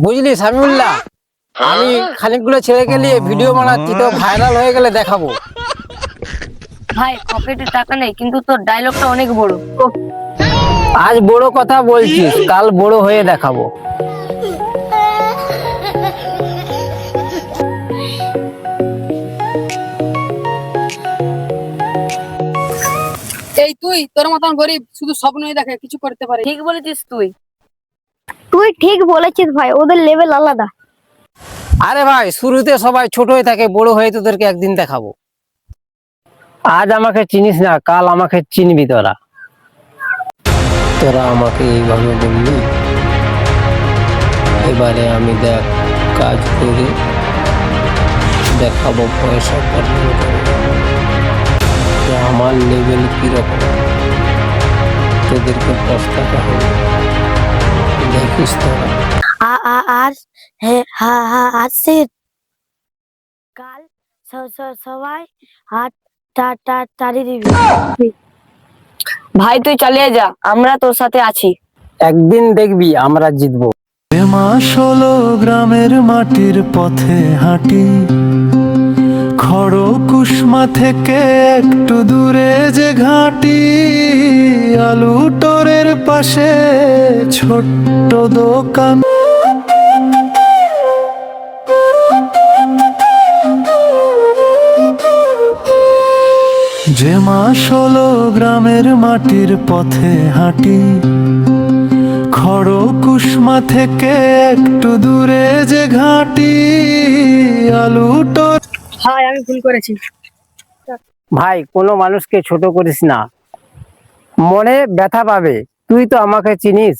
বুঝলি সামিউল্লাহ, আমি খানিকগুলো ছেলেকে নিয়ে ভিডিও বানাচ্ছি, তো ভাইরাল হয়ে গেলে দেখাবো। ভাই পকেটে টাকা নেই, কিন্তু তোর ডায়লগটা অনেক বড়। আজ বড় কথা বলছিস, কাল বড় হয়ে দেখাবো। এই তুই তোর মতন গরিব শুধু স্বপ্নই দেখে, কিছু করতে পারে। ঠিক বলেছিস তুই। তুই ঠিক বলেছিস ভাই, ওদের লেভেল আলাদা। আরে ভাই, শুরুতে সবাই ছোট হয়ে থাকে, বড় হয়ে তোদেরকে একদিন দেখাবো। আজ আমাকে চিনিস না, কাল আমাকে চিনবি তোরা। তোরা আমাকে এইভাবে বললি, এবারে আমি দেখ কাজ করে দেখাবো, পয়সা উপার্জন করে যে আমার লেভেল কিরকম। তোদেরকে পস্তাতে হবে, দেখিস তোরা। আর হ্যাঁ হ্যাঁ হ্যাঁ আছে। কাল সবাই হাত তাড়ি দিবি। ভাই তুই চালিয়ে যা, আমরা তোর সাথে আছি। একদিন দেখবি আমরা জিতবো। মাস হলো গ্রামের মাটির পথে হাঁটি, খড়কুসমা থেকে একটু দূরে যে ঘাটি, আলু টোরের পাশে ছোট্ট দোকান। যে মাস হলো গ্রামের মাটির পথে হাঁটি, খড়কুসমা থেকে একটু দূরে যে ঘাটি, আলু টোর। ভাই আমি ভুল করেছি। ভাই, কোনো মানুষকে ছোট করিস না, মনে ব্যথা পাবে। তুই তো আমাকে চিনিস।